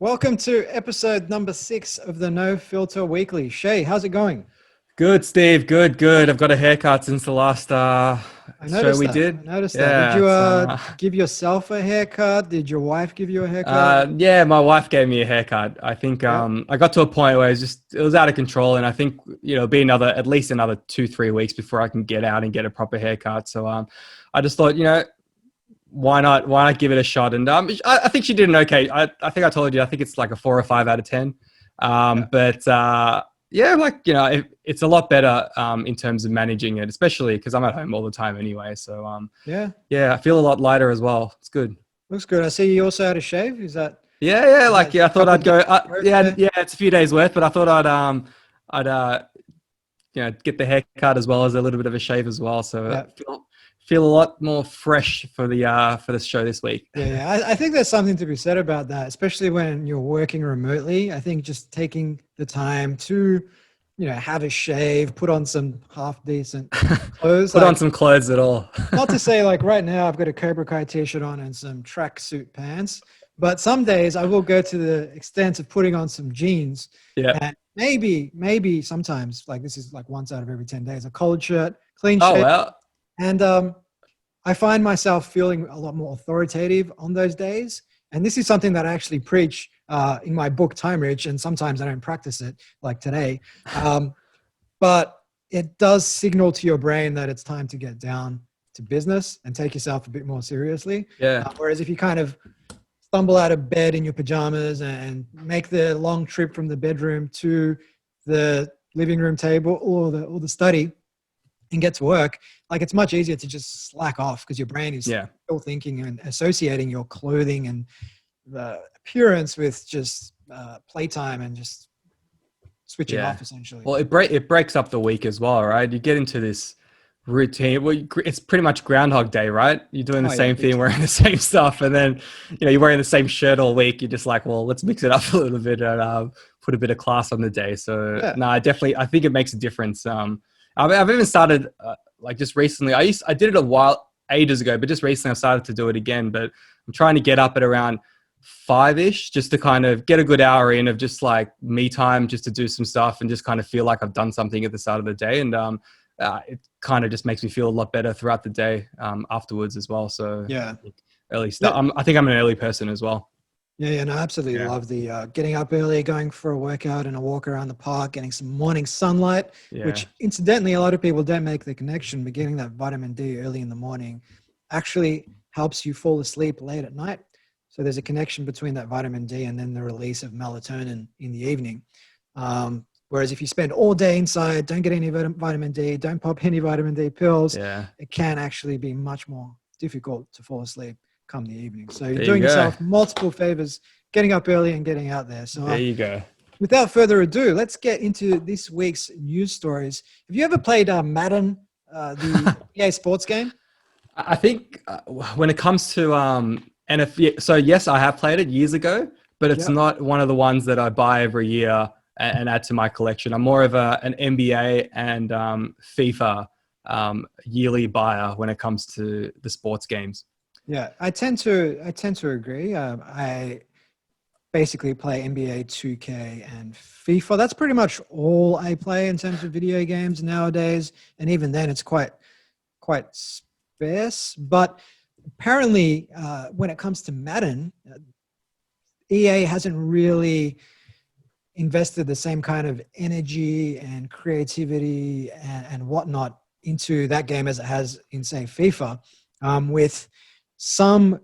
Welcome to episode number 6 of the NoFilter Weekly. Shay, how's it going? Good, Steve. Good. I've got a haircut since the last I show noticed we that. did. I noticed that. Did Yeah, you it's give yourself a haircut? Did your wife give you a haircut? yeah. My wife gave me a haircut. I think Yeah. I got to a point where it was out of control, and I think it'll be at least another 2-3 weeks before I can get out and get a proper haircut. So I just thought why not give it a shot? And I think she did an okay. I think I told you I think it's like a 4 or 5 out of 10. Yeah. But yeah, it's a lot better in terms of managing it, especially because I'm at home all the time anyway. So Yeah. yeah, I feel a lot lighter as well. It's good. Looks good. I see you also had a shave. Is that Yeah. is that I a thought couple I'd go. days worth Yeah, there? yeah. It's a few days worth, but I thought I'd get the haircut as well as a little bit of a shave as well. So Yeah. feel a lot more fresh for the show this week. Yeah. I think there's something to be said about that, especially when you're working remotely. I think just taking the time to, have a shave, put on some half decent clothes. Put on some clothes at all. Not to say like right now I've got a Cobra Kai t-shirt on and some tracksuit pants, but some days I will go to the extent of putting on some jeans. Yeah. And maybe sometimes, like this is like once out of every 10 days, a collared shirt, clean Oh shave. well. And I find myself feeling a lot more authoritative on those days. And this is something that I actually preach in my book, Time Rich, and sometimes I don't practice it like today. But it does signal to your brain that it's time to get down to business and take yourself a bit more seriously. Yeah. Whereas if you kind of stumble out of bed in your pajamas and make the long trip from the bedroom to the living room table or the study and get to work, like it's much easier to just slack off because your brain is still thinking and associating your clothing and the appearance with just playtime and just switching off essentially. Well, it breaks up the week as well, right? You get into this routine. Well, it's pretty much Groundhog Day, right? You're doing the same thing, wearing the same stuff, and then you're wearing the same shirt all week. You're just like, well, let's mix it up a little bit and put a bit of class on the day. So no, I think it makes a difference. I've even started like just recently. I did it ages ago, but just recently I started to do it again. But I'm trying to get up at around 5-ish just to kind of get a good hour in of just like me time, just to do some stuff and just kind of feel like I've done something at the start of the day. And it kind of just makes me feel a lot better throughout the day afterwards as well. So early start. I think I'm an early person as well. Yeah, no, I absolutely love the getting up early, going for a workout and a walk around the park, getting some morning sunlight, which incidentally, a lot of people don't make the connection, but getting that vitamin D early in the morning actually helps you fall asleep late at night. So there's a connection between that vitamin D and then the release of melatonin in the evening. Whereas if you spend all day inside, don't get any vitamin D, don't pop any vitamin D pills, it can actually be much more difficult to fall asleep come the evening. So you're doing yourself multiple favors, getting up early and getting out there. So there you go. Without further ado, let's get into this week's news stories. Have you ever played Madden, the EA sports game? I think when it comes to NFL, so yes, I have played it years ago, but it's not one of the ones that I buy every year and add to my collection. I'm more of an NBA and FIFA yearly buyer when it comes to the sports games. Yeah, I tend to agree. I basically play NBA 2K and FIFA. That's pretty much all I play in terms of video games nowadays. And even then, it's quite sparse. But apparently, when it comes to Madden, EA hasn't really invested the same kind of energy and creativity and whatnot into that game as it has in, say, FIFA. With some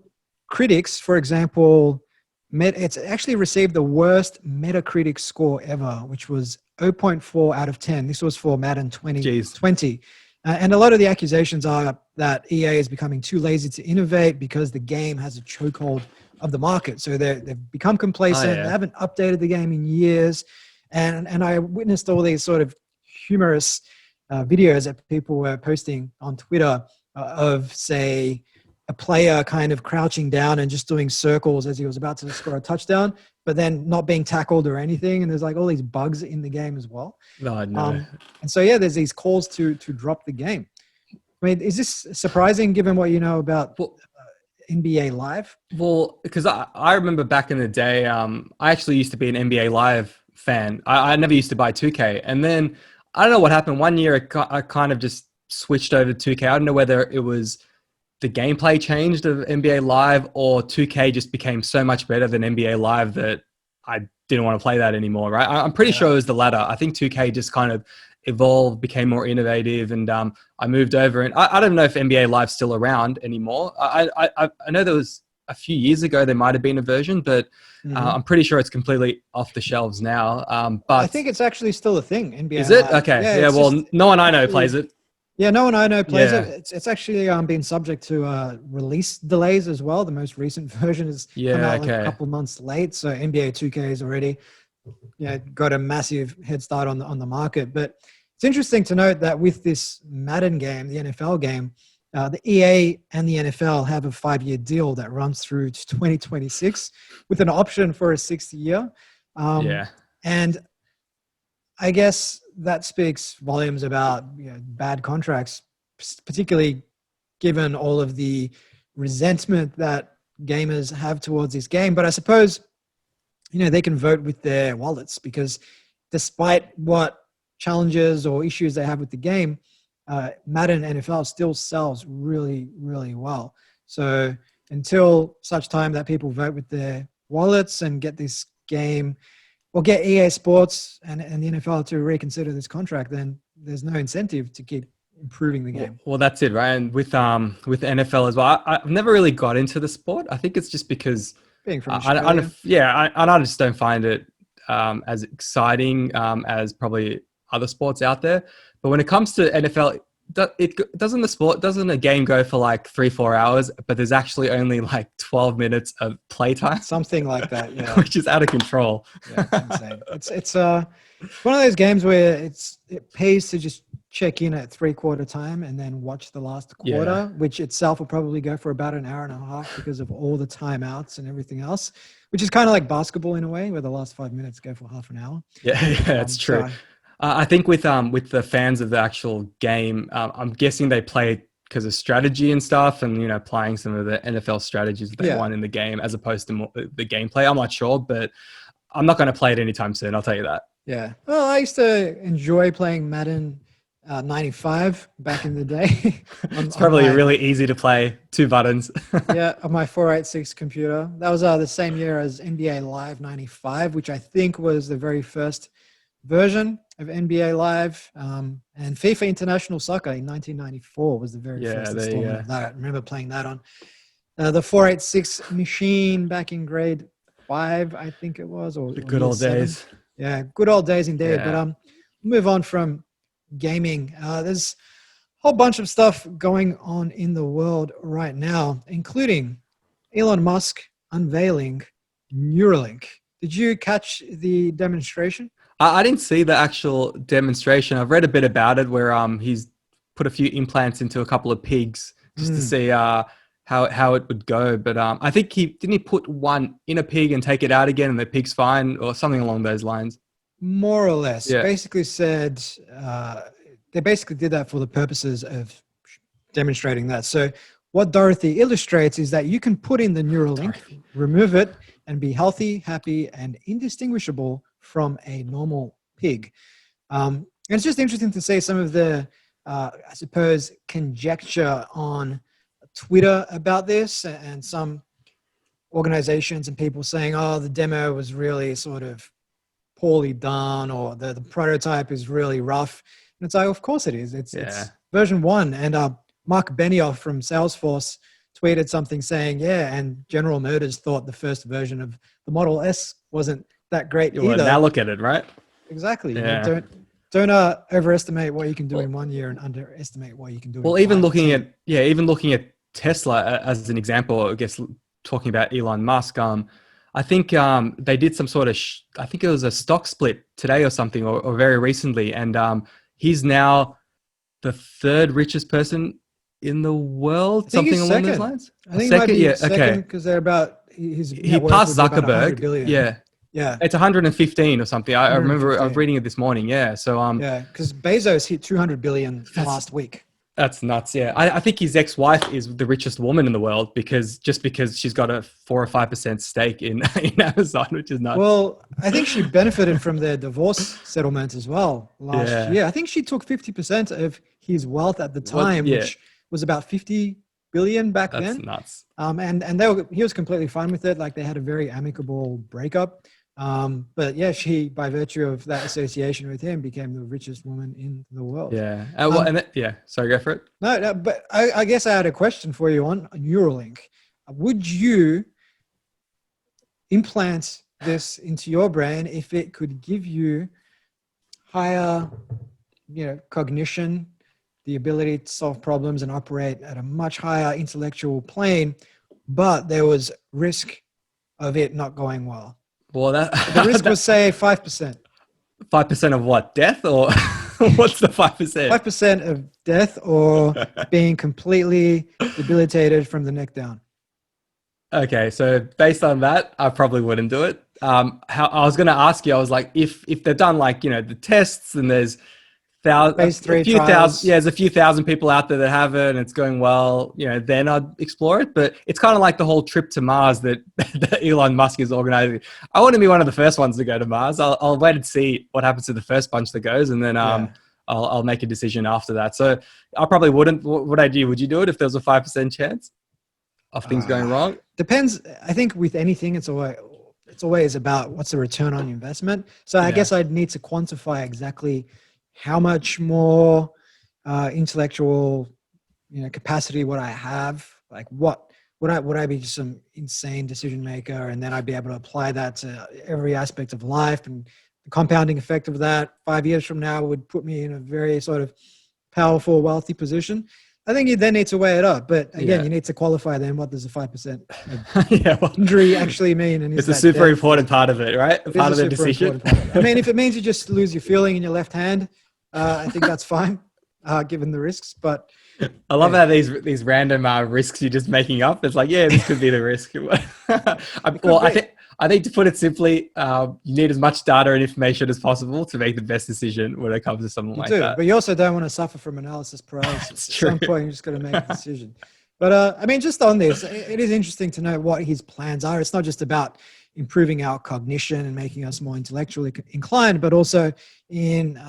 critics, for example, it's actually received the worst Metacritic score ever, which was 0.4 out of 10. This was for Madden 2020. And a lot of the accusations are that EA is becoming too lazy to innovate because the game has a chokehold of the market. So they've become complacent. They haven't updated the game in years. And I witnessed all these sort of humorous videos that people were posting on Twitter of, say, a player kind of crouching down and just doing circles as he was about to score a touchdown, but then not being tackled or anything. And there's like all these bugs in the game as well. No. And so, there's these calls to drop the game. I mean, is this surprising given what you know about NBA Live? Well, because I remember back in the day, I actually used to be an NBA Live fan. I never used to buy 2K. And then I don't know what happened. One year I kind of just switched over to 2K. I don't know whether it was the gameplay changed of NBA Live or 2K just became so much better than NBA Live that I didn't want to play that anymore, right? I'm pretty sure it was the latter. I think 2K just kind of evolved, became more innovative, and I moved over. And I don't know if NBA Live's still around anymore. I know there was a few years ago there might have been a version, but I'm pretty sure it's completely off the shelves now. But I think it's actually still a thing. NBA is it? Live. Okay. Yeah, well, no one I know plays it. Yeah, no one I know plays it. It's actually been subject to release delays as well. The most recent version has come out like a couple months late. So NBA 2K has already got a massive head start on the market. But it's interesting to note that with this Madden game, the NFL game, the EA and the NFL have a 5-year deal that runs through to 2026 with an option for a 6th year. And I guess that speaks volumes about bad contracts, particularly given all of the resentment that gamers have towards this game. But I suppose, they can vote with their wallets, because despite what challenges or issues they have with the game, Madden NFL still sells really, really well. So until such time that people vote with their wallets and get this game, or get EA Sports and the NFL to reconsider this contract, then there's no incentive to keep improving the game. Well, that's it, right? And with NFL as well, I've never really got into the sport. I think it's just because being from Australia. I just don't find it as exciting as probably other sports out there. But when it comes to NFL, doesn't a game go for like 3-4 hours, but there's actually only like 12 minutes of playtime, something like that, which is out of control. It's insane. It's one of those games where it pays to just check in at 3/4 time and then watch the last quarter, which itself will probably go for about an hour and a half because of all the timeouts and everything else, which is kind of like basketball in a way, where the last 5 minutes go for half an hour. That's true. So, I think with the fans of the actual game, I'm guessing they play because of strategy and stuff, and applying some of the NFL strategies that they want in the game as opposed to the gameplay. I'm not sure, but I'm not going to play it anytime soon. I'll tell you that. Yeah. Well, I used to enjoy playing Madden 95 back in the day. It's probably really easy to play, 2 buttons. On my 486 computer. That was the same year as NBA Live 95, which I think was the very first version of NBA Live, and FIFA International Soccer in 1994 was the very first installment of that. I remember playing that on the 486 machine back in grade 5, I think it was, or the good old days. Yeah, good old days indeed. But move on from gaming. There's a whole bunch of stuff going on in the world right now, including Elon Musk unveiling Neuralink. Did you catch the demonstration? I didn't see the actual demonstration. I've read a bit about it where he's put a few implants into a couple of pigs just to see how it would go. But I think he put one in a pig and take it out again and the pig's fine, or something along those lines. More or less. Basically said they basically did that for the purposes of demonstrating that. So what Dorothy illustrates is that you can put in the Neuralink, remove it, and be healthy, happy, and indistinguishable from a normal pig. And it's just interesting to see some of the, I suppose, conjecture on Twitter about this, and some organizations and people saying, oh, the demo was really sort of poorly done, or the prototype is really rough. And it's like, of course it is. It's version 1. And Mark Benioff from Salesforce tweeted something saying, and General Motors thought the first version of the Model S wasn't that great either. Now look at it, right? Exactly. Don't overestimate what you can do in 1 year and underestimate what you can do. Well, even looking at Tesla as an example, I guess talking about Elon Musk, I think they did some sort of, I think it was a stock split today or something, or very recently, and he's now the 3rd richest person in the world, something along those lines. I think he might be second, because they're about he passed Zuckerberg. Yeah, it's 115 or something. I remember I was reading it this morning. So because Bezos hit 200 billion last week. That's nuts. Yeah, I think his ex-wife is the richest woman in the world because she's got a 4 or 5% stake in in Amazon, which is nuts. Well, I think she benefited from their divorce settlement as well last Yeah. year. I think she took 50% of his wealth at the What? time, Yeah, which was about 50 billion back that's then. nuts. And he was completely fine with it. Like they had a very amicable breakup. But yeah, she, by virtue of that association with him, became the richest woman in the world. Yeah. Yeah. Sorry, go for it. No, but I guess I had a question for you on Neuralink. Would you implant this into your brain if it could give you higher, cognition, the ability to solve problems and operate at a much higher intellectual plane, but there was risk of it not going well? Well, The risk was, say, 5%. 5% of what? Death or what's the 5%? 5% of death or being completely debilitated from the neck down. Okay, so based on that, I probably wouldn't do it. How I was going to ask you, I was like, if they've done like the tests and there's Phase 3 a few trials. thousand, there's a few thousand people out there that have it and it's going well, then I'd explore it. But it's kind of like the whole trip to Mars that Elon Musk is organizing. I want to be one of the first ones to go to Mars. I'll wait and see what happens to the first bunch that goes, and then I'll make a decision after that. So I probably wouldn't. What would I do? Would you do it if there was a 5% chance of things going wrong? Depends. I think with anything, it's always about what's the return on investment. So I guess I'd need to quantify exactly how much more intellectual capacity would I have. Like what would I be just some insane decision maker, and then I'd be able to apply that to every aspect of life, and the compounding effect of that 5 years from now would put me in a very sort of powerful, wealthy position. I think you then need to weigh it up. But again, you need to qualify then what does a 5% injury actually mean? And it's a super important part of it, right? Part of the decision. I mean, if it means you just lose your feeling in your left hand, I think that's fine, given the risks. But I love how these random risks you're just making up. It's like, this could be the risk. I think to put it simply, you need as much data and information as possible to make the best decision when it comes to something like that. But you also don't want to suffer from analysis paralysis. At some point, you just got to make a decision. But I mean, just on this, it is interesting to know what his plans are. It's not just about improving our cognition and making us more intellectually inclined, but also in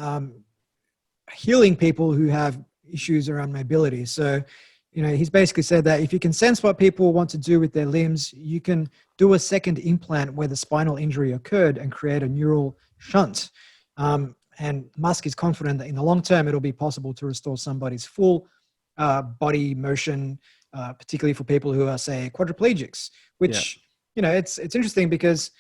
healing people who have issues around mobility. So, he's basically said that if you can sense what people want to do with their limbs, you can do a second implant where the spinal injury occurred and create a neural shunt. And Musk is confident that in the long term, it'll be possible to restore somebody's full body motion, particularly for people who are, say, quadriplegics, which, it's interesting because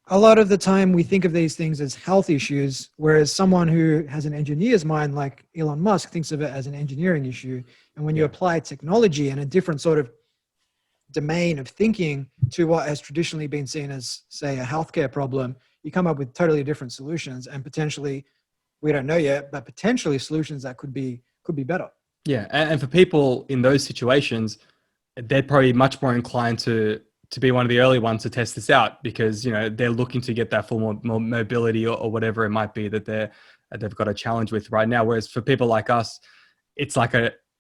a lot of the time we think of these things as health issues, whereas someone who has an engineer's mind like Elon Musk thinks of it as an engineering issue. And when you apply technology and a different sort of domain of thinking to what has traditionally been seen as, say, a healthcare problem, you come up with totally different solutions, and potentially, we don't know yet, but potentially solutions that could be better. Yeah, and for people in those situations, they're probably much more inclined to be one of the early ones to test this out because they're looking to get that full more mobility or whatever it might be that they've got a challenge with right now. Whereas for people like us, it's like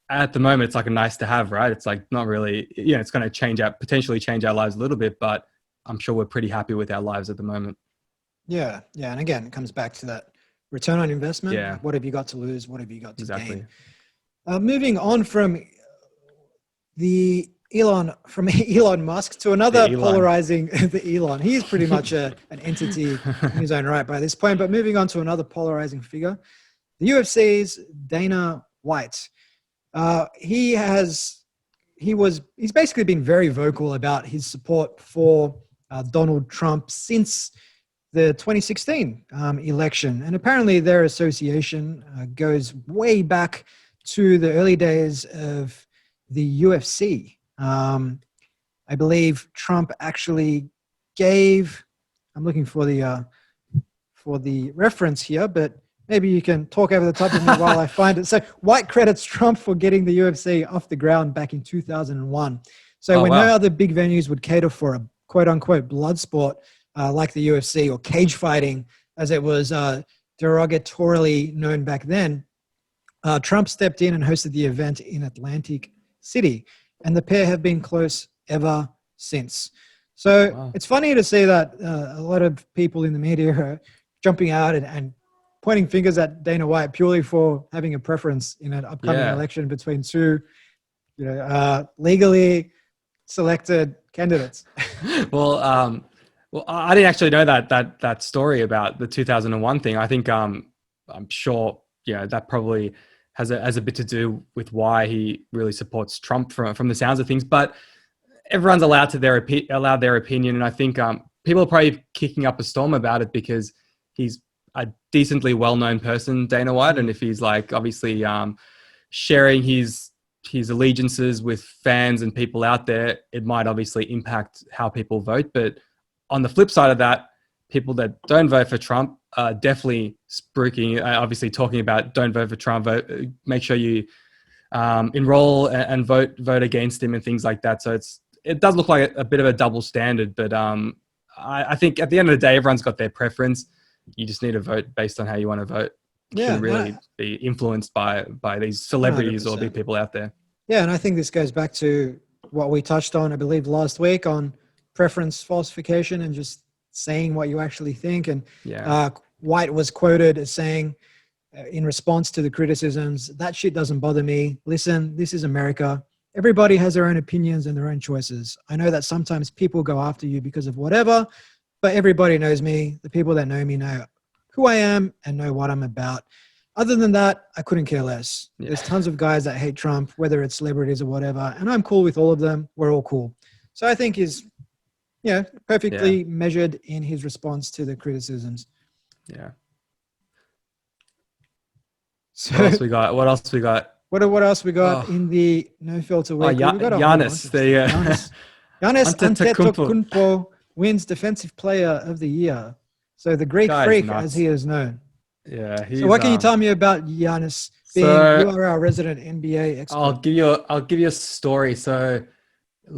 at the moment it's like a nice to have, right? It's like not really, it's going to potentially change our lives a little bit, but I'm sure we're pretty happy with our lives at the moment. Yeah, and again, it comes back to that return on investment. Yeah. What have you got to lose? What have you got to Exactly. gain? Moving on from Elon Musk to another polarizing the Elon. He is pretty much an entity in his own right by this point. But moving on to another polarizing figure, the UFC's Dana White. He's basically been very vocal about his support for Donald Trump since the 2016 election, and apparently their association goes way back to the early days of the UFC. I believe Trump actually gave, I'm looking for the reference here, but maybe you can talk over the top of me while I find it. So White credits Trump for getting the UFC off the ground back in 2001. So no other big venues would cater for a quote unquote blood sport like the UFC, or cage fighting as it was derogatorily known back then, Trump stepped in and hosted the event in Atlantic City, and the pair have been close ever since. So Wow. it's funny to see that a lot of people in the media are jumping out and pointing fingers at Dana White purely for having a preference in an upcoming election between two, legally selected candidates. Well, I didn't actually know that story about the 2001 thing. I think I'm sure that probably has a bit to do with why he really supports Trump from the sounds of things. But everyone's allowed their opinion, and I think people are probably kicking up a storm about it because he's a decently well-known person, Dana White, and if he's like obviously sharing his allegiances with fans and people out there, it might obviously impact how people vote. But on the flip side of that, people that don't vote for Trump are definitely spruiking, obviously talking about don't vote for Trump, make sure you enroll and vote against him and things like that. So it does look like a bit of a double standard, but I think at the end of the day, everyone's got their preference. You just need to vote based on how you want to vote. You shouldn't really be influenced by these celebrities 100%. Or big people out there. Yeah, and I think this goes back to what we touched on, I believe, last week on preference falsification and just saying what you actually think. And White was quoted as saying, in response to the criticisms, that shit doesn't bother me. Listen, this is America. Everybody has their own opinions and their own choices. I know that sometimes people go after you because of whatever, but everybody knows me. The people that know me know who I am and know what I'm about. Other than that, I couldn't care less. Yeah. There's tons of guys that hate Trump, whether it's celebrities or whatever, and I'm cool with all of them. We're all cool. So I think he's perfectly measured in his response to the criticisms. Yeah. So what else we got? What else we got in the NoFilter Weekly? We got Giannis. Giannis Antetokounmpo wins Defensive Player of the Year. So the Greek freak, as he is known. Yeah. So what can you tell me about Giannis? You are our resident NBA expert. I'll give you a story. So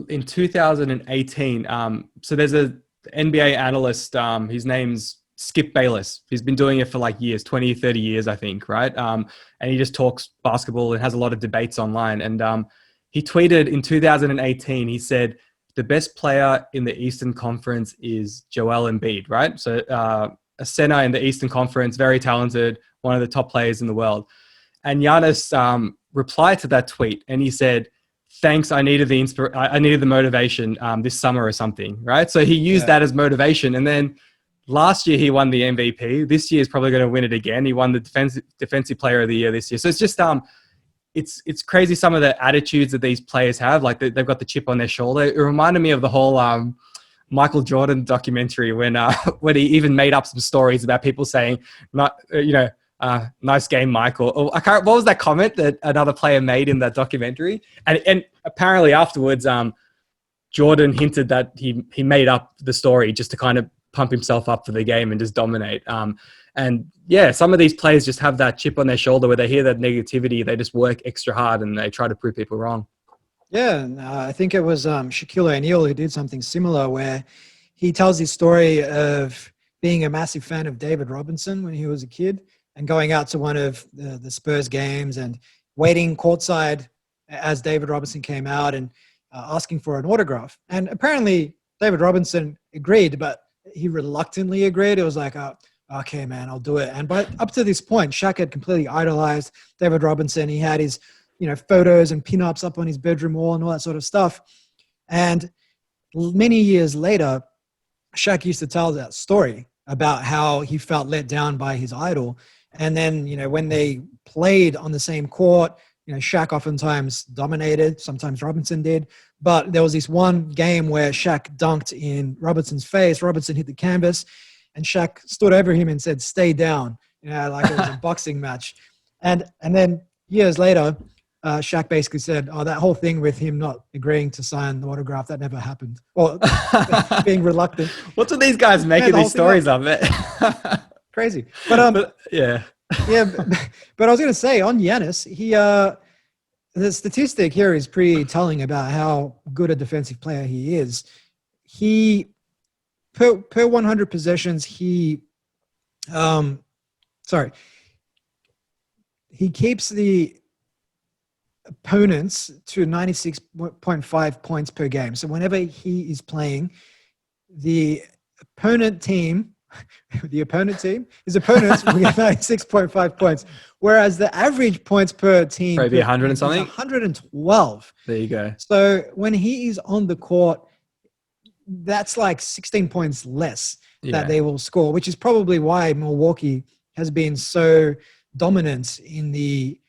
in 2018, so there's a NBA analyst. His name's Skip Bayless. He's been doing it for like years, 20, 30 years, I think, right? And he just talks basketball and has a lot of debates online. And he tweeted in 2018, he said, the best player in the Eastern Conference is Joel Embiid, right? So a center in the Eastern Conference, very talented, one of the top players in the world. And Giannis replied to that tweet and he said, thanks, I needed the motivation this summer or something, right? So he used that as motivation. And then last year he won the MVP. This year he's probably going to win it again. He won the defensive player of the year this year. So it's just it's crazy some of the attitudes that these players have. Like they've got the chip on their shoulder. It reminded me of the whole Michael Jordan documentary when he even made up some stories about people saying, nice game, Michael. Or what was that comment that another player made in that documentary? And apparently afterwards, Jordan hinted that he made up the story just to kind of pump himself up for the game and just dominate. And some of these players just have that chip on their shoulder where they hear that negativity, they just work extra hard and they try to prove people wrong. Yeah, and I think it was Shaquille O'Neal who did something similar where he tells his story of being a massive fan of David Robinson when he was a kid and going out to one of the Spurs games and waiting courtside as David Robinson came out and asking for an autograph. And apparently David Robinson agreed, but he reluctantly agreed. It was like, okay, man, I'll do it. And but up to this point, Shaq had completely idolized David Robinson. He had his photos and pinups up on his bedroom wall and all that sort of stuff. And many years later, Shaq used to tell that story about how he felt let down by his idol. And then, when they played on the same court, Shaq oftentimes dominated, sometimes Robinson did. But there was this one game where Shaq dunked in Robinson's face. Robinson hit the canvas and Shaq stood over him and said, stay down, like it was a boxing match. And then years later, Shaq basically said, that whole thing with him not agreeing to sign the autograph, that never happened. Or being reluctant. What's with these guys making these stories of it? Crazy. But I was going to say on Giannis, the statistic here is pretty telling about how good a defensive player he is. He, per 100 possessions, his he keeps the opponents to 96.5 points per game. So whenever he is playing, the opponent team, his opponents will get 96.5 points, whereas the average points per team Probably 100 and something. 112. There you go. So when he is on the court, that's like 16 points less that they will score, which is probably why Milwaukee has been so dominant in the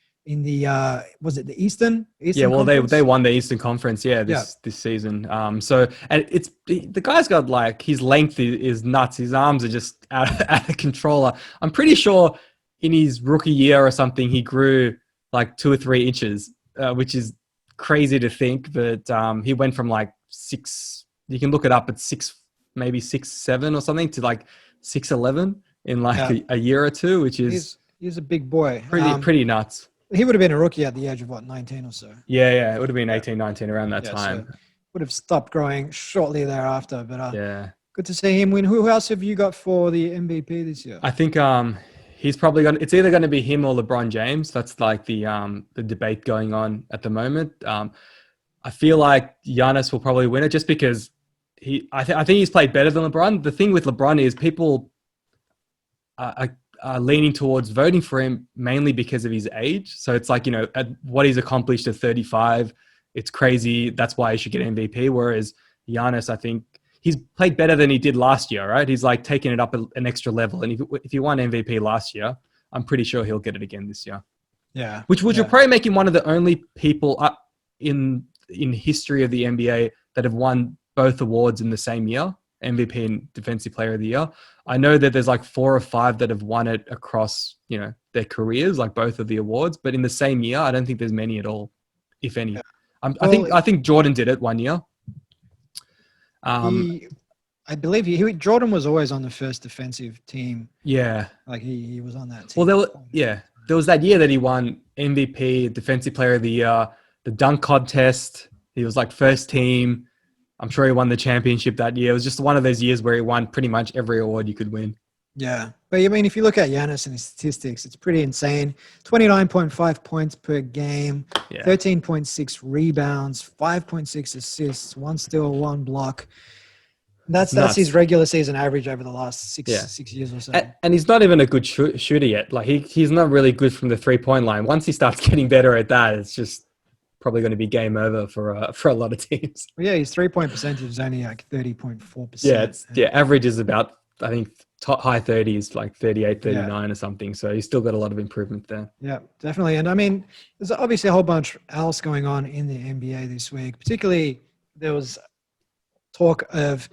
was it the Eastern Conference? They won the Eastern Conference this season. So and it's the guy's got like his length is nuts. His arms are just out of control. I'm pretty sure in his rookie year or something he grew like 2 or 3 inches, which is crazy to think. But he went from like 6. You can look it up at 6, maybe 6'7" or something to like 6'11" in like a year or two, which is he's a big boy. Pretty nuts. He would have been a rookie at the age of 19 or so. Yeah. It would have been 18, 19 around that time. So would have stopped growing shortly thereafter. But good to see him win. Who else have you got for the MVP this year? I think he's probably it's either going to be him or LeBron James. That's like the debate going on at the moment. I feel like Giannis will probably win it just because I think he's played better than LeBron. The thing with LeBron is people are leaning towards voting for him mainly because of his age. So it's like, at what he's accomplished at 35, it's crazy. That's why he should get MVP. Whereas Giannis, I think he's played better than he did last year, right? He's like taking it up an extra level. And if he won MVP last year, I'm pretty sure he'll get it again this year. Yeah. Which will probably make him one of the only people in history of the NBA that have won both awards in the same year, MVP and Defensive Player of the Year. I know that there's like 4 or 5 that have won it across, their careers, like both of the awards, but in the same year, I don't think there's many at all, if any. Yeah. I think Jordan did it one year. I believe Jordan was always on the first defensive team. Yeah. Like he was on that team. Well, there was that year that he won MVP, Defensive Player of the Year, the dunk contest. He was like first team. I'm sure he won the championship that year. It was just one of those years where he won pretty much every award you could win. Yeah. But I mean, if you look at Giannis and his statistics, it's pretty insane. 29.5 points per game, 13.6 rebounds, 5.6 assists, 1 steal, 1 block. That's his regular season average over the last 6 years or so. And he's not even a good shooter yet. Like he's not really good from the 3-point line. Once he starts getting better at that, it's just probably going to be game over for a lot of teams. Well, yeah, his 3-point percentage is only like 30.4%. Yeah, average is about, I think, high 30s, like 38, 39 or something. So he's still got a lot of improvement there. Yeah, definitely. And I mean, there's obviously a whole bunch else going on in the NBA this week. Particularly, there was talk of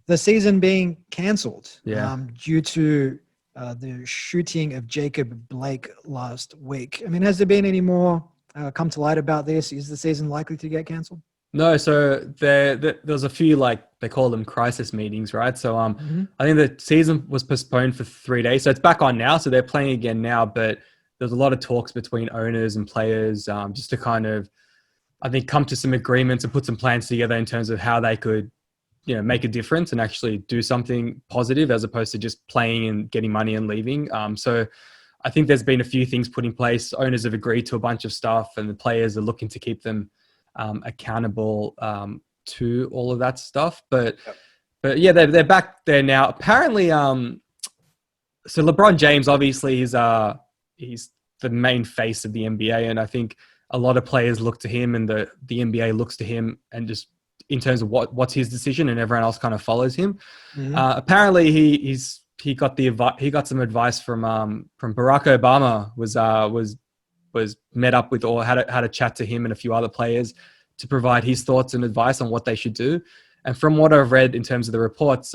the season being cancelled due to the shooting of Jacob Blake last week. I mean, has there been any more come to light about this? Is the season likely to get cancelled? No, so there's a few, like they call them crisis meetings, right? So I think the season was postponed for 3 days. So it's back on now. So they're playing again now, but there's a lot of talks between owners and players just to kind of, I think, come to some agreements and put some plans together in terms of how they could, make a difference and actually do something positive as opposed to just playing and getting money and leaving. So I think there's been a few things put in place. Owners have agreed to a bunch of stuff and the players are looking to keep them accountable to all of that stuff. But yeah, they're back there now. Apparently, so LeBron James, obviously, he's the main face of the NBA. And I think a lot of players look to him and the NBA looks to him and just in terms of what's his decision and everyone else kind of follows him. Apparently he got some advice from Barack Obama was met up with or had a chat to him and a few other players to provide his thoughts and advice on what they should do. And from what I've read in terms of the reports,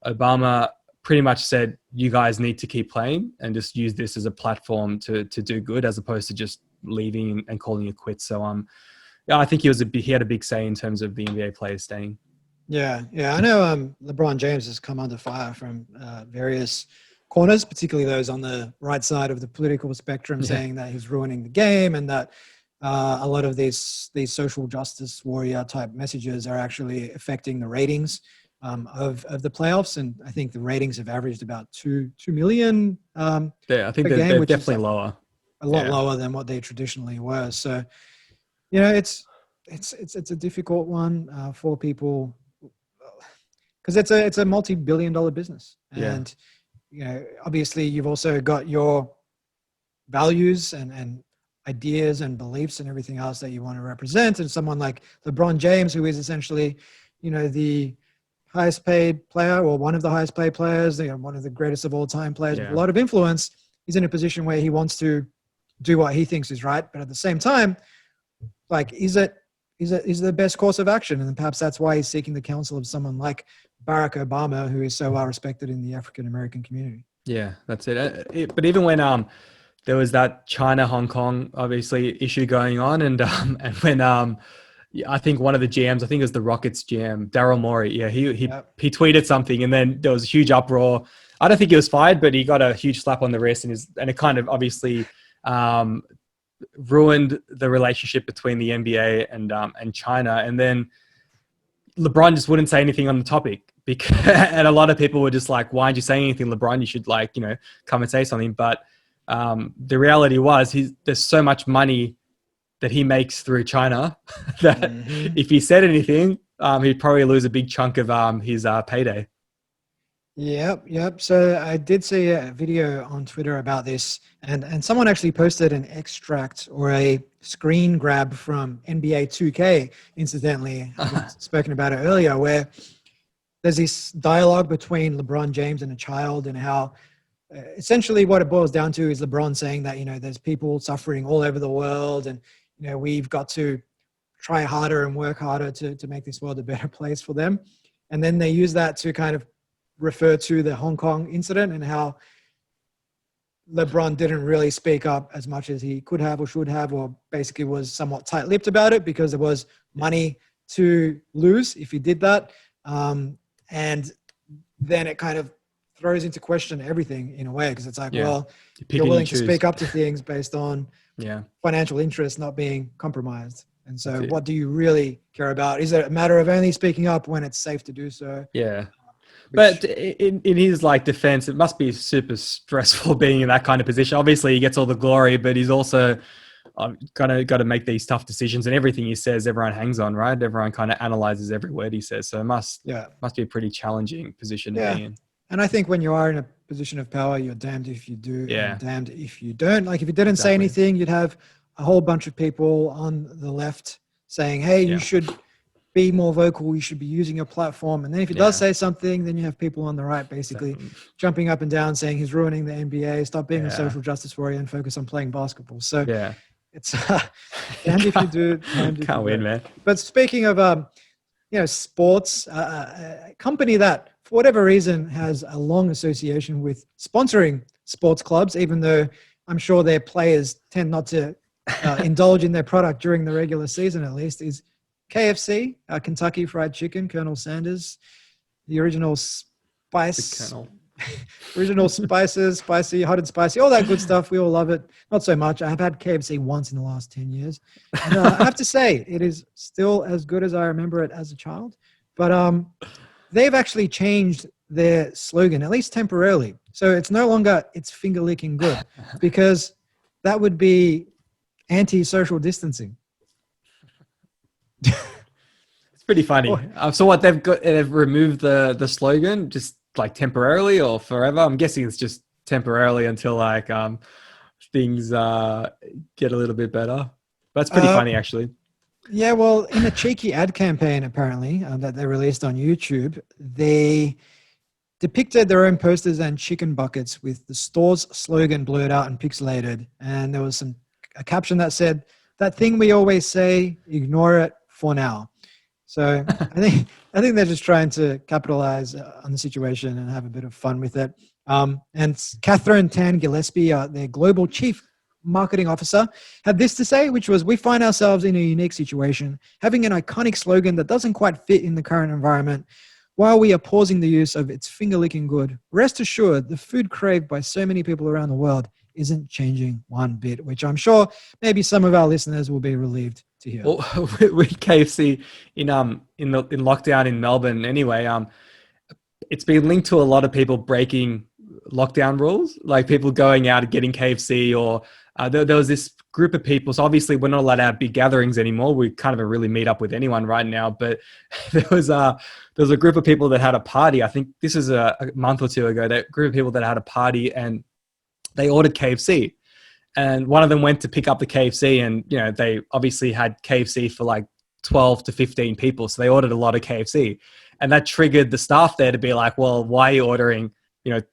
Obama pretty much said, you guys need to keep playing and just use this as a platform to do good as opposed to just leaving and calling it quits. So I think he had a big say in terms of the NBA players staying. Yeah. I know LeBron James has come under fire from various corners, particularly those on the right side of the political spectrum, saying that he's ruining the game and that a lot of these social justice warrior type messages are actually affecting the ratings of the playoffs. And I think the ratings have averaged about 2 million. I think they're definitely lower. a lot lower than what they traditionally were. So, you know, it's a difficult one for people because it's a multi-billion-dollar business, and you know, obviously, you've also got your values and ideas and beliefs and everything else that you want to represent. And someone like LeBron James, who is essentially, you know, the highest paid player or one of the highest paid players, you know, one of the greatest of all time players with a lot of influence, he's in a position where he wants to do what he thinks is right. But at the same time, like, is it the best course of action? And perhaps that's why he's seeking the counsel of someone like Barack Obama, who is so well respected in the African-American community. Yeah, that's it. But even when there was that China Hong Kong obviously issue going on, and when I think one of the GMs, I think it was the Rockets GM, Daryl Morey, he tweeted something, and then there was a huge uproar. I don't think he was fired, but he got a huge slap on the wrist, and it kind of obviously ruined the relationship between the NBA and China. And then LeBron just wouldn't say anything on the topic, because and a lot of people were just like, "Why aren't you saying anything, LeBron? You should, like, you know, come and say something." But the reality was, there's so much money that he makes through China that if he said anything, he'd probably lose a big chunk of his payday. Yep. So I did see a video on Twitter about this, and someone actually posted an extract or a screen grab from NBA 2K, incidentally. I've spoken about it earlier, where there's this dialogue between LeBron James and a child, and how essentially what it boils down to is LeBron saying that, you know, there's people suffering all over the world, and, you know, we've got to try harder and work harder to make this world a better place for them. And then they use that to kind of refer to the Hong Kong incident and how LeBron didn't really speak up as much as he could have or should have, or basically was somewhat tight-lipped about it because there was money to lose if he did that. And then it kind of throws into question everything in a way, because it's like, well, you're willing to speak up to things based on financial interest not being compromised. And so what do you really care about? Is it a matter of only speaking up when it's safe to do so? Yeah. But in his, like, defense, it must be super stressful being in that kind of position. Obviously, he gets all the glory, but he's also got to make these tough decisions, and everything he says, everyone hangs on, right? Everyone kind of analyzes every word he says. So it must be a pretty challenging position to be in. And I think when you are in a position of power, you're damned if you do and damned if you don't. Like, if you didn't say anything, you'd have a whole bunch of people on the left saying, hey, you should be more vocal, you should be using your platform. And then if he does say something, then you have people on the right basically jumping up and down saying he's ruining the NBA, stop being a social justice warrior and focus on playing basketball. So it's damned if you do, damned if can't win, man. But speaking of you know, sports, a company that for whatever reason has a long association with sponsoring sports clubs, even though I'm sure their players tend not to indulge in their product during the regular season, at least, is KFC, Kentucky Fried Chicken, Colonel Sanders, the original spice, original spices, spicy, hot and spicy, all that good stuff. We all love it. Not so much. I have had KFC once in the last 10 years. And I have to say, it is still as good as I remember it as a child. But they've actually changed their slogan, at least temporarily. So it's no longer "it's finger licking good," because that would be anti-social distancing. It's pretty funny. So what, they've removed the slogan just like temporarily or forever? I'm guessing it's just temporarily until like things get a little bit better. But it's pretty funny, actually. Yeah, well, in a cheeky ad campaign, apparently, that they released on YouTube, they depicted their own posters and chicken buckets with the store's slogan blurred out and pixelated. And there was a caption that said, "That thing we always say, ignore it for now." So I think they're just trying to capitalize on the situation and have a bit of fun with it. And Catherine Tan Gillespie, their global chief marketing officer, had this to say, which was, "We find ourselves in a unique situation, having an iconic slogan that doesn't quite fit in the current environment. While we are pausing the use of 'it's finger licking good,' rest assured the food craved by so many people around the world isn't changing one bit," which I'm sure maybe some of our listeners will be relieved to hear. Well, with KFC in lockdown in Melbourne anyway, it's been linked to a lot of people breaking lockdown rules, like people going out and getting KFC, or there was this group of people. So obviously we're not allowed to have big gatherings anymore. We can't even really meet up with anyone right now. But there was a group of people that had a party. I think this is a month or two ago. That group of people that had a party and they ordered KFC. And one of them went to pick up the KFC, and they obviously had KFC for like 12 to 15 people. So they ordered a lot of KFC, and that triggered the staff there to be like, well, why are you ordering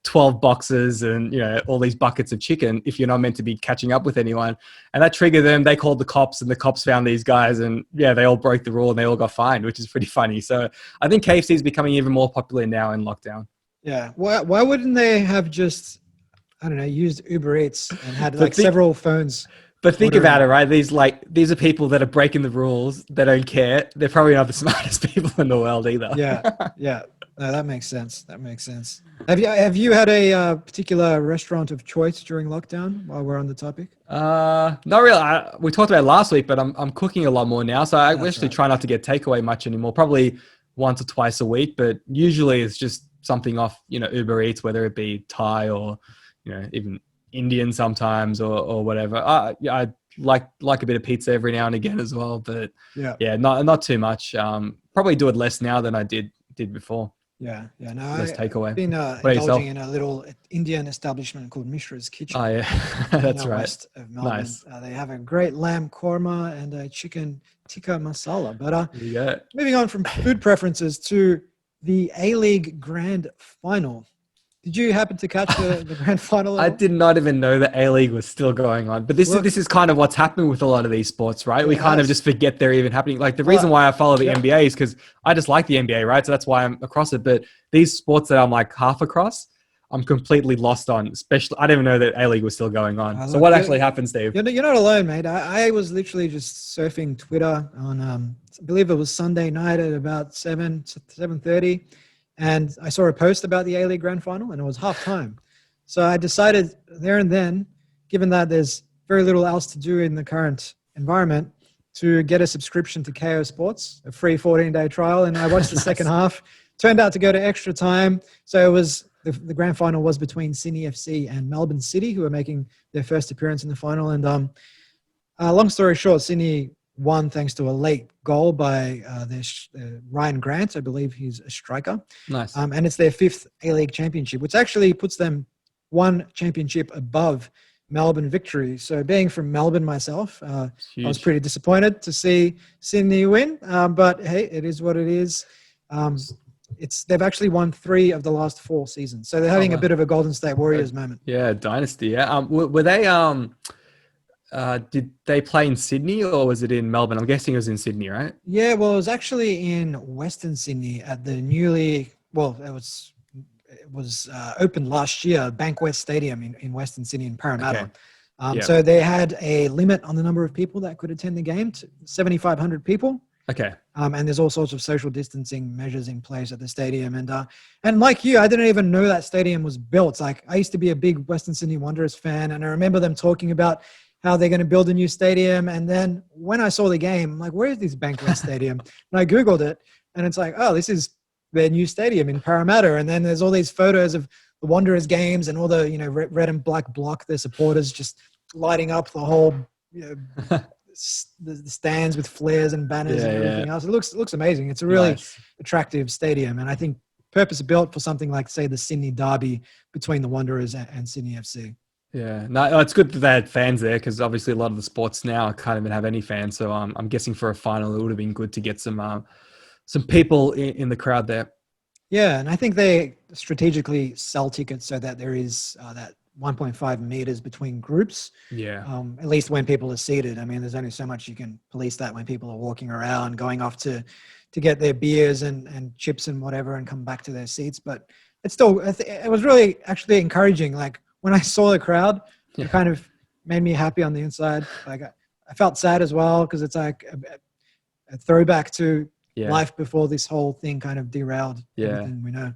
12 boxes and all these buckets of chicken if you're not meant to be catching up with anyone? And that triggered them. They called the cops, and the cops found these guys, and they all broke the rule and they all got fined, which is pretty funny. So I think KFC is becoming even more popular now in lockdown. Yeah. Why wouldn't they have just, I don't know, used Uber Eats and had like several phones? But think about it, right? These are people that are breaking the rules. They don't care. They're probably not the smartest people in the world either. Yeah. No, that makes sense. Have you had a particular restaurant of choice during lockdown while we're on the topic? Not really. We talked about it last week, but I'm cooking a lot more now. So I actually try not to get takeaway much anymore. Probably once or twice a week, but usually it's just something off, Uber Eats, whether it be Thai or, even Indian sometimes or whatever. I like a bit of pizza every now and again as well, but not too much. Probably do it less now than I did before. No, less takeaway. I've been indulging in a little Indian establishment called Mishra's Kitchen. Oh yeah, that's right. West of Melbourne. Nice. They have a great lamb korma and a chicken tikka masala. But moving on from food preferences to the A-League Grand Final. Did you happen to catch the Grand Final? I did not even know that A-League was still going on. But this is kind of what's happening with a lot of these sports, right? We kind of just forget they're even happening. Like the reason why I follow the NBA is because I just like the NBA, right? So that's why I'm across it. But these sports that I'm like half across, I'm completely lost on. Especially, I didn't even know that A-League was still going on. So what actually happened, Steve? You're not alone, mate. I was literally just surfing Twitter on, I believe it was Sunday night at about 7:30. And I saw a post about the A-League Grand Final, and it was halftime. So I decided there and then, given that there's very little else to do in the current environment, to get a subscription to KO Sports, a free 14-day trial. And I watched the second half. Turned out to go to extra time. So it was the Grand Final was between Sydney FC and Melbourne City, who were making their first appearance in the final. And long story short, Sydney won thanks to a late goal by Ryan Grant. I believe he's a striker. Nice. And it's their 5th A-League championship, which actually puts them one championship above Melbourne Victory. So being from Melbourne myself, I was pretty disappointed to see Sydney win. But hey, it is what it is. They've actually won 3 of the last 4 seasons. So they're having a bit of a Golden State Warriors moment. Yeah, dynasty. Yeah. Were they... did they play in Sydney or was it in Melbourne? I'm guessing it was in Sydney, right? Yeah, well, it was actually in Western Sydney at the it was opened last year, Bankwest Stadium in Western Sydney in Parramatta. Okay. So they had a limit on the number of people that could attend the game, to 7,500 people. Okay. And there's all sorts of social distancing measures in place at the stadium. And like you, I didn't even know that stadium was built. Like I used to be a big Western Sydney Wanderers fan, and I remember them talking about how they're going to build a new stadium. And then when I saw the game, I'm like, where is this Bankwest Stadium? And I Googled it, and it's like, oh, this is their new stadium in Parramatta. And then there's all these photos of the Wanderers games and all the, red and black block, their supporters just lighting up the whole, the stands with flares and banners and everything else. It looks amazing. It's a really attractive stadium. And I think purpose built for something like, say, the Sydney derby between the Wanderers and Sydney FC. Yeah, no, it's good that they had fans there because obviously a lot of the sports now can't even have any fans. So I'm guessing for a final, it would have been good to get some people in the crowd there. Yeah, and I think they strategically sell tickets so that there is that 1.5 meters between groups. Yeah. At least when people are seated. I mean, there's only so much you can police that when people are walking around, going off to get their beers and chips and whatever and come back to their seats. But it's still, it was really actually encouraging. Like, when I saw the crowd, it kind of made me happy on the inside. Like I felt sad as well because it's like a throwback to life before this whole thing kind of derailed everything we know.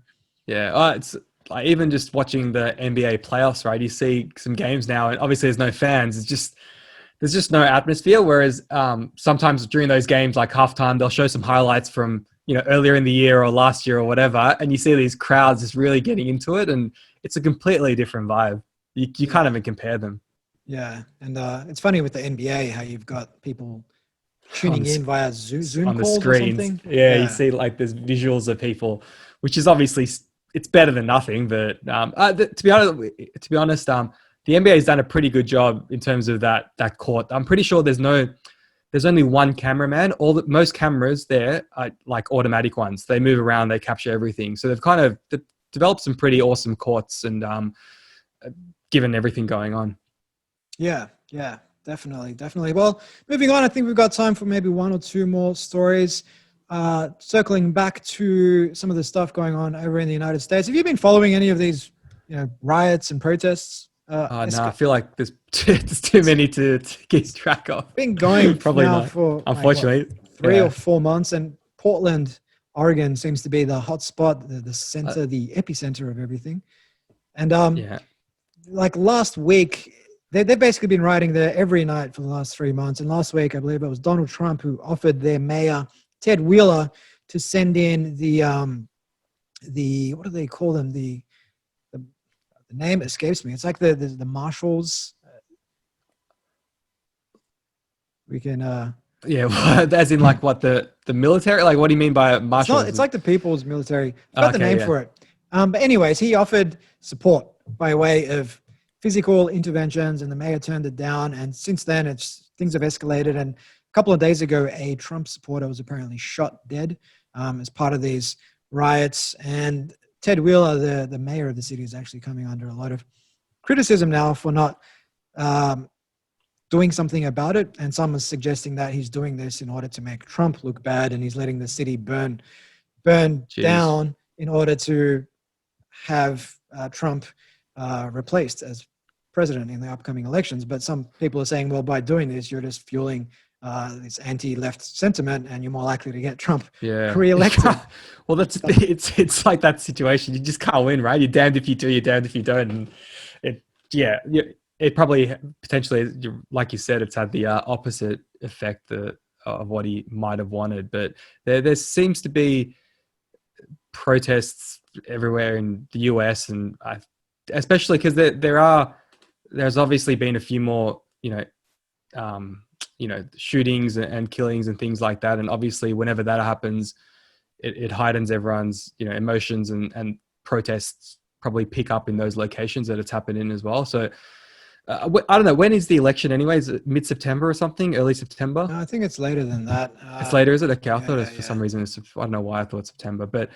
Yeah, it's like even just watching the NBA playoffs, right? You see some games now, and obviously there's no fans. There's just no atmosphere. Whereas sometimes during those games, like halftime, they'll show some highlights from earlier in the year or last year or whatever, and you see these crowds just really getting into it and it's a completely different vibe. You can't even compare them. Yeah, and it's funny with the NBA how you've got people tuning in via Zoom on the calls or screens. something. Yeah, you see like there's visuals of people, which is obviously it's better than nothing. But to be honest, the NBA has done a pretty good job in terms of that court. I'm pretty sure there's only one cameraman. Most cameras there are like automatic ones. They move around, they capture everything. So they've developed some pretty awesome courts and given everything going on. Yeah, definitely. Well, moving on, I think we've got time for maybe one or two more stories. Circling back to some of the stuff going on over in the United States. Have you been following any of these, riots and protests? No, I feel like there's too many to keep track of. Been going Probably now not. for Unfortunately, like, 3 or 4 months, and Portland, Oregon seems to be the hot spot, the center, the epicenter of everything. And like last week, they've basically been rioting there every night for the last 3 months. And last week, I believe it was Donald Trump who offered their mayor, Ted Wheeler, to send in the what do they call them? The name escapes me. It's like the marshals. We can as in like what the military? Like what do you mean by marshals? It's like the people's military. I've got the name for it. But anyways, he offered support by way of physical interventions, and the mayor turned it down. And since then, things have escalated. And a couple of days ago, a Trump supporter was apparently shot dead as part of these riots. And Ted Wheeler, the mayor of the city, is actually coming under a lot of criticism now for not doing something about it. And some are suggesting that he's doing this in order to make Trump look bad, and he's letting the city burn down in order to have Trump replaced as president in the upcoming elections. But some people are saying, well, by doing this, you're just fueling this anti-left sentiment, and you're more likely to get Trump re-elected. Well, it's like that situation. You just can't win, right? You're damned if you do, you're damned if you don't. And it probably potentially, like you said, it's had the opposite effect of what he might have wanted. But there seems to be protests everywhere in the US, and especially because there's obviously been a few more shootings and killings and things like that, and obviously whenever that happens, it heightens everyone's emotions, and protests probably pick up in those locations that it's happened in as well. So I don't know, when is the election anyways? Mid-September or something? Early September? No, I think it's later than that. It's later, is it? Okay, I thought it was for some reason. I don't know why I thought September, but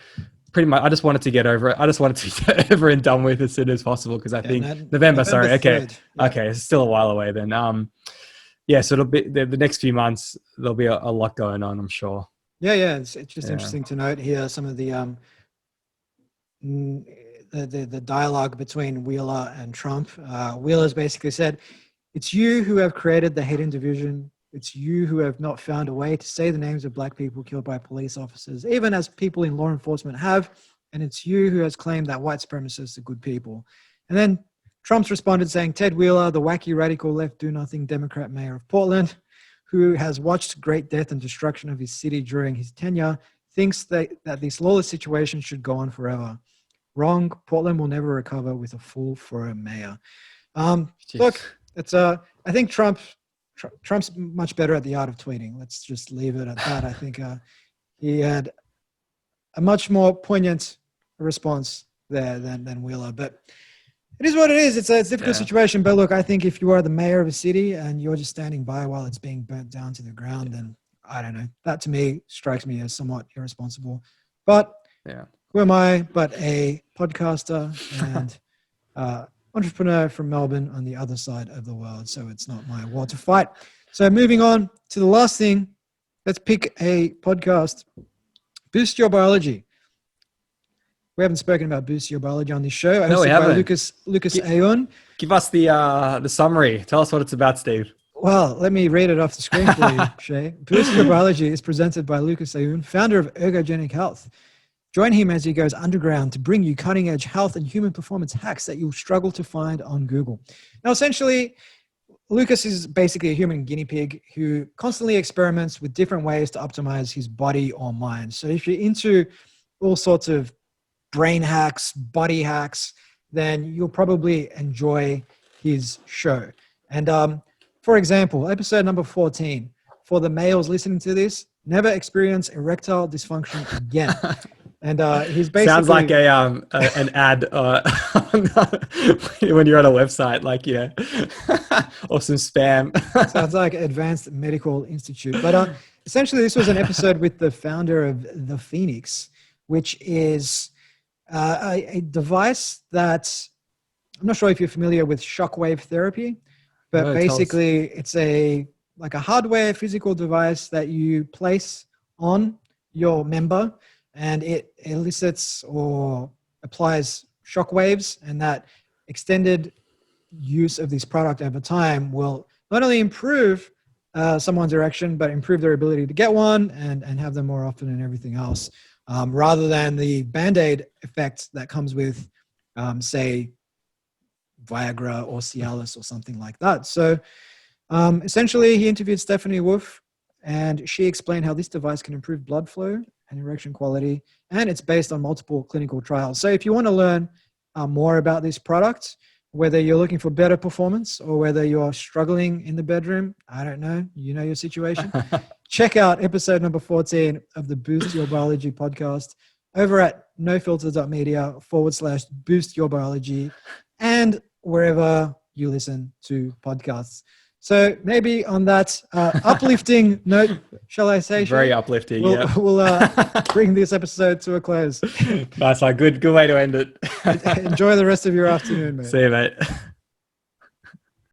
pretty much I just wanted to get over it. I just wanted to get over and done with as soon as possible, because I think November, sorry. Okay. 3rd, Okay, it's still a while away then. So it'll be the next few months, there'll be a lot going on, I'm sure. It's just interesting to note here some of the dialogue between Wheeler and Trump. Wheeler's basically said, it's you who have created the hate and division. It's you who have not found a way to say the names of black people killed by police officers, even as people in law enforcement have. And it's you who has claimed that white supremacists are good people. And then Trump's responded saying, Ted Wheeler, the wacky radical left do-nothing Democrat mayor of Portland, who has watched great death and destruction of his city during his tenure, thinks that this lawless situation should go on forever. Wrong. Portland will never recover with a fool for a mayor. Look, it's I think Trump's much better at the art of tweeting. Let's just leave it at that. I think he had a much more poignant response there than Wheeler. But it is what it is. It's a difficult situation. But look, I think if you are the mayor of a city and you're just standing by while it's being burnt down to the ground, then I don't know. That to me strikes me as somewhat irresponsible. But who am I but a podcaster and entrepreneur from Melbourne on the other side of the world? So it's not my war to fight. So moving on to the last thing, let's pick a podcast. Boost Your Biology. We haven't spoken about Boost Your Biology on this show. No, we haven't. Lucas Aoun. Give us the summary. Tell us what it's about, Steve. Well, let me read it off the screen for you, Shay. Boost Your Biology is presented by Lucas Aoun, founder of Ergogenic Health. Join him as he goes underground to bring you cutting-edge health and human performance hacks that you'll struggle to find on Google. Now, essentially, Lucas is basically a human guinea pig who constantly experiments with different ways to optimize his body or mind. So if you're into all sorts of brain hacks, body hacks, then you'll probably enjoy his show. And for example, episode number 14, for the males listening to this, never experience erectile dysfunction again. And he's basically sounds like an ad when you're on a website, like or some spam. Sounds like Advanced Medical Institute. But essentially, this was an episode with the founder of the Phoenix, which is a device that I'm not sure if you're familiar with shockwave therapy, but No, basically it's like a hardware physical device that you place on your member, and it elicits or applies shockwaves, and that extended use of this product over time will not only improve someone's erection, but improve their ability to get one and have them more often and everything else, rather than the Band-Aid effect that comes with, say, Viagra or Cialis or something like that. So essentially, he interviewed Stephanie Wolf, and she explained how this device can improve blood flow and erection quality, and it's based on multiple clinical trials. So if you want to learn more about this product, whether you're looking for better performance or whether you're struggling in the bedroom, I don't know, you know your situation, check out episode number 14 of the Boost Your Biology podcast over at nofilter.media/Boost Your Biology and wherever you listen to podcasts. So maybe on that uplifting note, shall I say? Very uplifting. We'll bring this episode to a close. Nice, good way to end it. Enjoy the rest of your afternoon, mate. See you, mate.